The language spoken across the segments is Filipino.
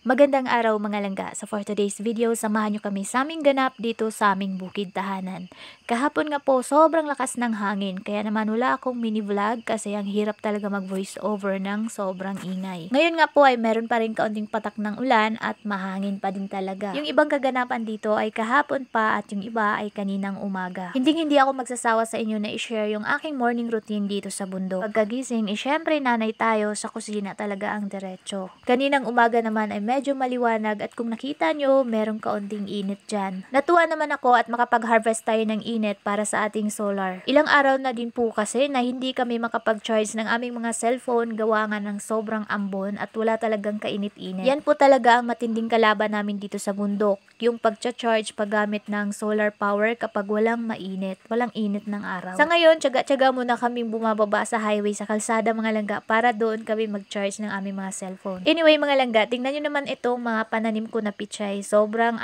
Magandang araw mga langga. So for today's video, samahan nyo kami sa aming ganap dito sa aming bukid tahanan. Kahapon nga po, sobrang lakas ng hangin. Kaya naman wala akong mini vlog kasi ang hirap talaga mag voice over ng sobrang ingay. Ngayon nga po ay meron pa rin kaunting patak ng ulan at mahangin pa din talaga. Yung ibang kaganapan dito ay kahapon pa at yung iba ay kaninang umaga. Hindi ako magsasawa sa inyo na i-share yung aking morning routine dito sa bundok. Pagkagising, syempre nanay tayo, sa kusina talaga ang diretso. Kaninang umaga naman ay medyo maliwanag at kung nakita nyo, merong kaunting init dyan. Natuwa naman ako at makapag-harvest tayo ng init para sa ating solar. Ilang araw na din po kasi na hindi kami makapag-charge ng aming mga cellphone gawa nga ng sobrang ambon at wala talagang kainit-init. Yan po talaga ang matinding kalaban namin dito sa bundok. Yung pagcha-charge paggamit ng solar power kapag walang mainit, walang init ng araw. Sa ngayon, tiyaga-tiyaga muna kaming bumababa sa highway sa kalsada mga langga para doon kami mag-charge ng aming mga cellphone. Anyway mga langga, tingnan nyo naman itong mga pananim ko na pichay. Sobrang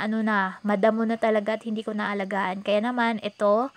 madamo na talaga at hindi ko naalagaan. Kaya naman ito,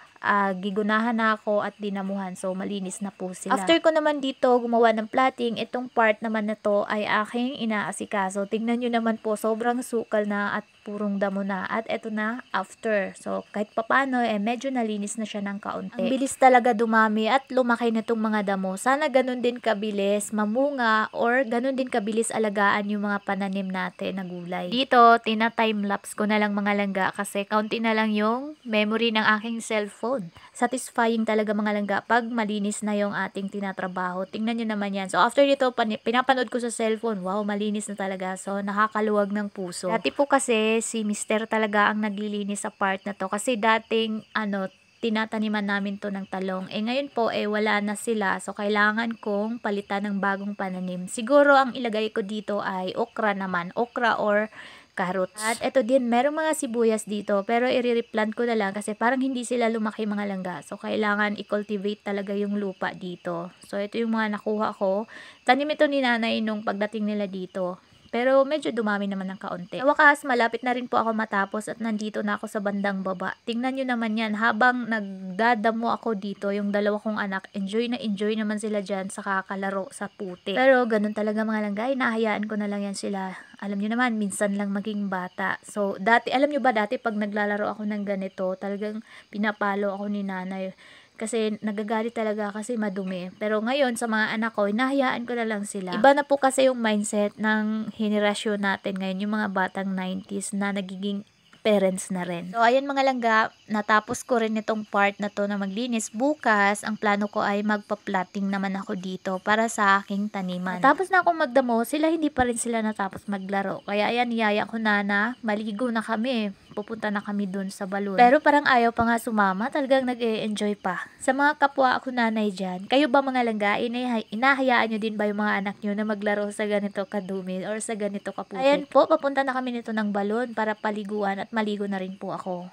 gigunahan na ako at dinamuhan. So, malinis na po sila. After ko naman dito gumawa ng plating, itong part naman na to ay aking inaasikaso. Tingnan nyo naman po, sobrang sukal na at purong damo na. At eto na, after. So, kahit papano, medyo nalinis na siya ng kaunti. Ang bilis talaga dumami at lumaki na itong mga damo. Sana ganun din kabilis mamunga or ganun din kabilis alagaan yung mga pananim natin na gulay. Dito, tina-timelapse ko na lang mga langga kasi kaunti na lang yung memory ng aking cellphone. Satisfying talaga mga langga pag malinis na yung ating tinatrabaho. Tingnan nyo naman yan. So, after dito, pinapanood ko sa cellphone. Wow, malinis na talaga. So, nakakaluwag ng puso. Dati po kasi, si Mister talaga ang naglilinis sa part na to. Kasi dating, tinataniman namin to ng talong. Ngayon po, wala na sila. So, kailangan kong palitan ng bagong pananim. Siguro, ang ilagay ko dito ay okra naman. Okra or carrots. At ito din, merong mga sibuyas dito. Pero, i-replant ko na lang kasi parang hindi sila lumaki mga langga. So, kailangan i-cultivate talaga yung lupa dito. So, ito yung mga nakuha ko. Tanim ito ni nanay nung pagdating nila dito. Pero medyo dumami naman ng kaunti. Sa wakas, malapit na rin po ako matapos at nandito na ako sa bandang baba. Tingnan nyo naman yan, habang nagdadamo ako dito, yung dalawa kong anak, enjoy naman sila dyan sa kakalaro sa puti. Pero ganun talaga mga langgay, nahayaan ko na lang yan sila. Alam nyo naman, minsan lang maging bata. So, alam nyo ba dati pag naglalaro ako ng ganito, talagang pinapalo ako ni nanay. Kasi nagagalit talaga kasi madumi. Pero ngayon sa mga anak ko, hinahayaan ko na lang sila. Iba na po kasi yung mindset ng henerasyon natin ngayon, yung mga batang 90s na nagiging parents na rin. So, ayan mga langga, natapos ko rin itong part na to na maglinis. Bukas, ang plano ko ay magpa-plotting naman ako dito para sa aking taniman. Tapos na akong magdamo, hindi pa rin sila natapos maglaro. Kaya ayan, niyaya ko na maligo na kami. Pupunta na kami dun sa balon. Pero parang ayaw pa nga sumama, talagang nag-e-enjoy pa. Sa mga kapwa ako nanay dyan, kayo ba mga langga, inahayaan nyo din ba yung mga anak nyo na maglaro sa ganito kadumi or sa ganito kaputi? Ayan po, papunta na kami nito ng balon para paliguan at maligo na rin po ako.